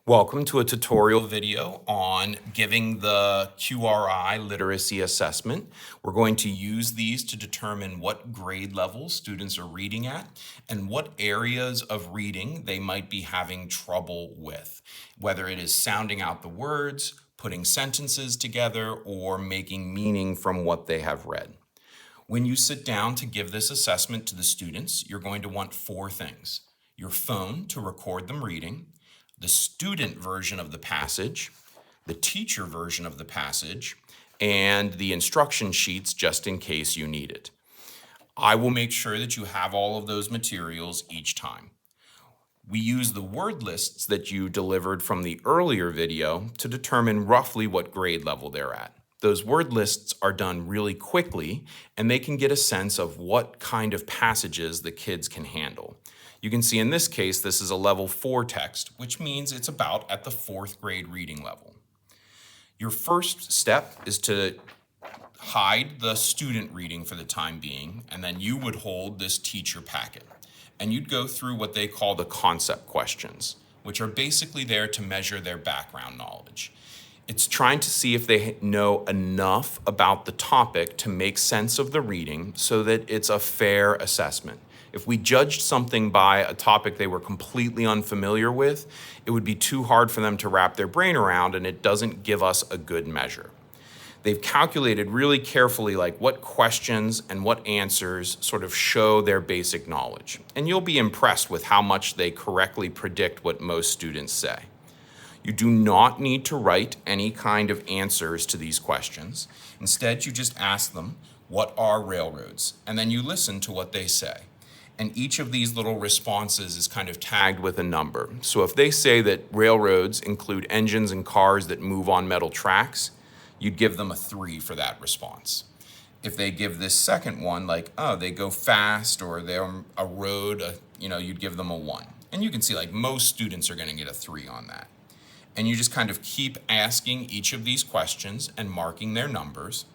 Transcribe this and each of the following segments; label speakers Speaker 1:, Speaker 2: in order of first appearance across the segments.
Speaker 1: Welcome to a tutorial video on giving the QRI literacy assessment. We're going to use these to determine what grade level students are reading at and what areas of reading they might be having trouble with, whether it is sounding out the words, putting sentences together, or making meaning from what they have read. When you sit down to give this assessment to the students, you're going to want four things: your phone to record them reading, the student version of the passage, the teacher version of the passage, and the instruction sheets just in case you need it. I will make sure that you have all of those materials each time. We use the word lists that you delivered from the earlier video to determine roughly what grade level they're at. Those word lists are done really quickly, and they can get a sense of what kind of passages the kids can handle. You can see in this case, this is a level 4 text, which means it's about at the 4th grade reading level. Your first step is to hide the student reading for the time being, and then you would hold this teacher packet. And you'd go through what they call the concept questions, which are basically there to measure their background knowledge. It's trying to see if they know enough about the topic to make sense of the reading so that it's a fair assessment. If we judged something by a topic they were completely unfamiliar with, it would be too hard for them to wrap their brain around, and it doesn't give us a good measure. They've calculated really carefully what questions and what answers sort of show their basic knowledge. And you'll be impressed with how much they correctly predict what most students say. You do not need to write any kind of answers to these questions. Instead, you just ask them, what are railroads? And then you listen to what they say. And each of these little responses is kind of tagged with a number. So if they say that railroads include engines and cars that move on metal tracks, you'd give them a 3 for that response. If they give this second one, they go fast, or they're a road, you'd give them a 1. And you can see most students are going to get a 3 on that. And you just kind of keep asking each of these questions and marking their numbers.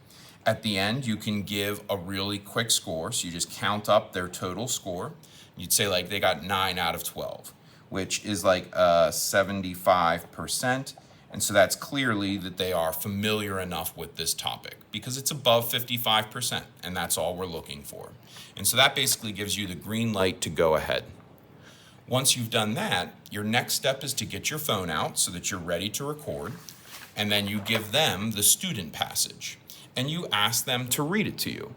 Speaker 1: At the end, you can give a really quick score. So you just count up their total score. You'd say they got 9 out of 12, which is 75%. And so that's clearly that they are familiar enough with this topic because it's above 55%, and that's all we're looking for. And so that basically gives you the green light to go ahead. Once you've done that, your next step is to get your phone out so that you're ready to record, and then you give them the student passage, and you ask them to read it to you.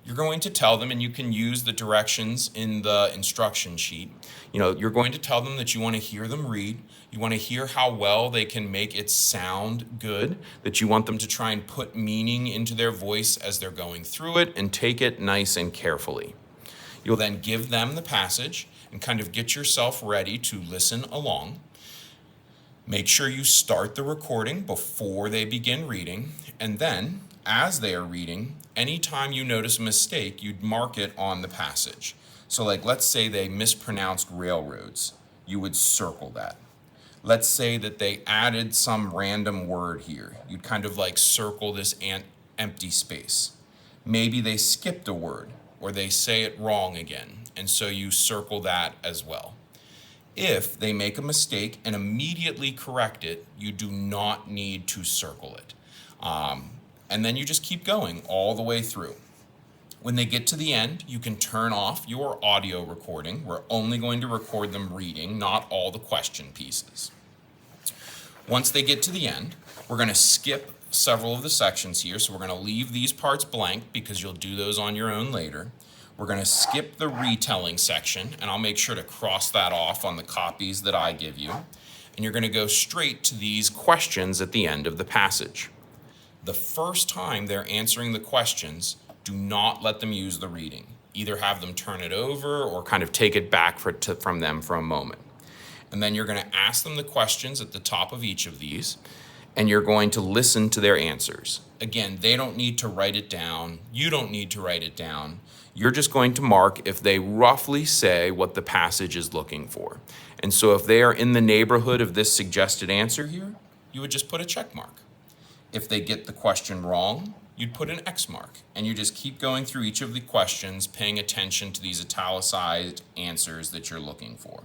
Speaker 1: You're going to tell them, and you can use the directions in the instruction sheet. You're going to tell them that you want to hear them read. You want to hear how well they can make it sound good, that you want them to try and put meaning into their voice as they're going through it and take it nice and carefully. You'll then give them the passage and kind of get yourself ready to listen along. Make sure you start the recording before they begin reading, and then, as they are reading, anytime you notice a mistake, you'd mark it on the passage. So let's say they mispronounced railroads, you would circle that. Let's say that they added some random word here. You'd kind of circle this empty space. Maybe they skipped a word, or they say it wrong again, and so you circle that as well. If they make a mistake and immediately correct it, you do not need to circle it. And then you just keep going all the way through. When they get to the end, you can turn off your audio recording. We're only going to record them reading, not all the question pieces. Once they get to the end, we're going to skip several of the sections here. So we're going to leave these parts blank because you'll do those on your own later. We're going to skip the retelling section, and I'll make sure to cross that off on the copies that I give you. And you're going to go straight to these questions at the end of the passage. The first time they're answering the questions, do not let them use the reading. Either have them turn it over or kind of take it back from them for a moment. And then you're going to ask them the questions at the top of each of these, and you're going to listen to their answers. Again, they don't need to write it down. You don't need to write it down. You're just going to mark if they roughly say what the passage is looking for. And so if they are in the neighborhood of this suggested answer here, you would just put a check mark. If they get the question wrong, you'd put an X mark, and you just keep going through each of the questions, paying attention to these italicized answers that you're looking for.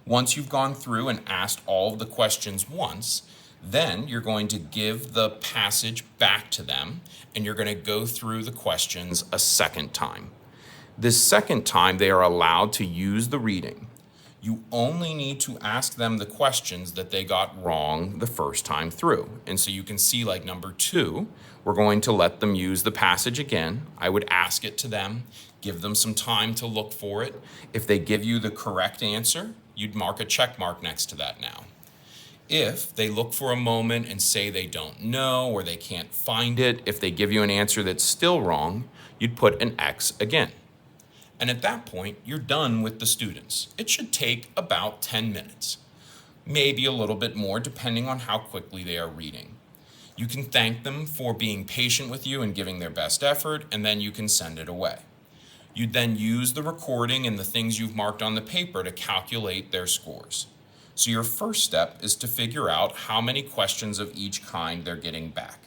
Speaker 1: Once you've gone through and asked all of the questions once, then you're going to give the passage back to them and you're going to go through the questions a second time. This second time, they are allowed to use the reading. You only need to ask them the questions that they got wrong the first time through. And so you can see, like number 2, we're going to let them use the passage again. I would ask it to them, give them some time to look for it. If they give you the correct answer, you'd mark a check mark next to that now. If they look for a moment and say they don't know or they can't find it, if they give you an answer that's still wrong, you'd put an X again. And at that point, you're done with the students. It should take about 10 minutes, maybe a little bit more, depending on how quickly they are reading. You can thank them for being patient with you and giving their best effort, and then you can send it away. You'd then use the recording and the things you've marked on the paper to calculate their scores. So your first step is to figure out how many questions of each kind they're getting back.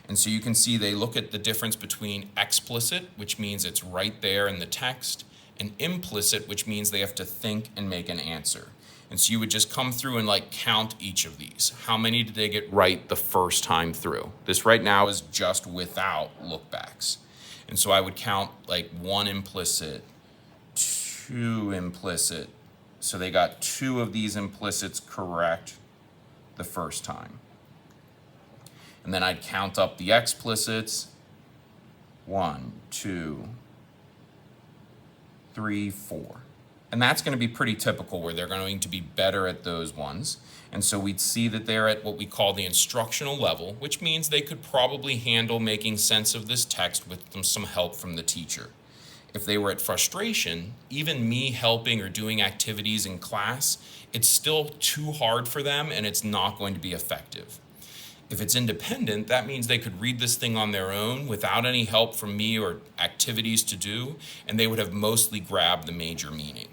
Speaker 1: And so you can see they look at the difference between explicit, which means it's right there in the text, and implicit, which means they have to think and make an answer. And so you would just come through and like count each of these. How many did they get right the first time through? This right now is just without lookbacks. And so I would count like 1 implicit, 2 implicit. So they got 2 of these implicits correct the first time. And then I'd count up the explicits. 1, 2, 3, 4. And that's going to be pretty typical where they're going to be better at those ones. And so we'd see that they're at what we call the instructional level, which means they could probably handle making sense of this text with some help from the teacher. If they were at frustration, even me helping or doing activities in class, it's still too hard for them and it's not going to be effective. If it's independent, that means they could read this thing on their own without any help from me or activities to do, and they would have mostly grabbed the major meaning.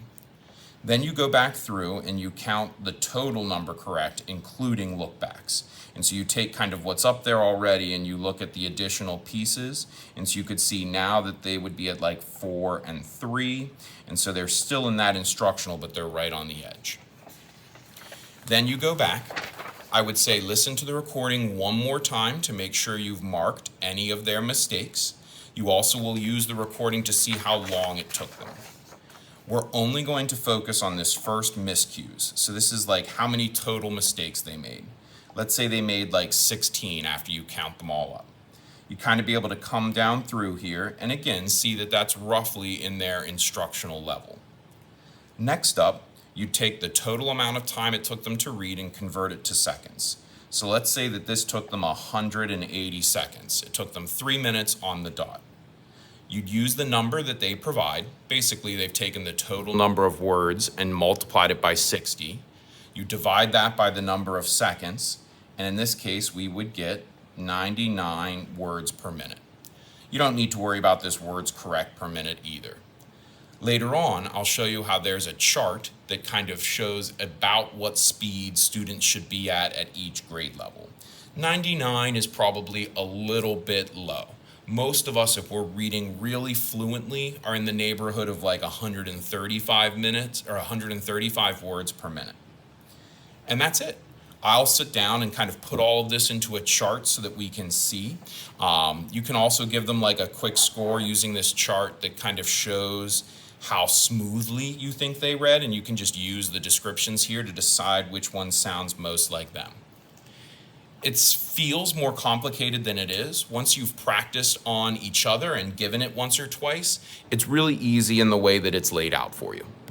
Speaker 1: Then you go back through and you count the total number correct, including lookbacks. And so you take kind of what's up there already and you look at the additional pieces. And so you could see now that they would be at like 4 and 3. And so they're still in that instructional, but they're right on the edge. Then you go back. I would say listen to the recording one more time to make sure you've marked any of their mistakes. You also will use the recording to see how long it took them. We're only going to focus on this first miscues. So this is like how many total mistakes they made. Let's say they made like 16 after you count them all up. You kind of be able to come down through here and again see that that's roughly in their instructional level. Next up, you take the total amount of time it took them to read and convert it to seconds. So let's say that this took them 180 seconds. It took them 3 minutes on the dot. You'd use the number that they provide. Basically, they've taken the total number of words and multiplied it by 60. You divide that by the number of seconds, and in this case, we would get 99 words per minute. You don't need to worry about this words correct per minute either. Later on, I'll show you how there's a chart that kind of shows about what speed students should be at each grade level. 99 is probably a little bit low. Most of us, if we're reading really fluently, are in the neighborhood of like 135 minutes or 135 words per minute. And that's it. I'll sit down and kind of put all of this into a chart so that we can see. You can also give them like a quick score using this chart that kind of shows how smoothly you think they read, and you can just use the descriptions here to decide which one sounds most like them. It feels more complicated than it is. Once you've practiced on each other and given it once or twice, it's really easy in the way that it's laid out for you.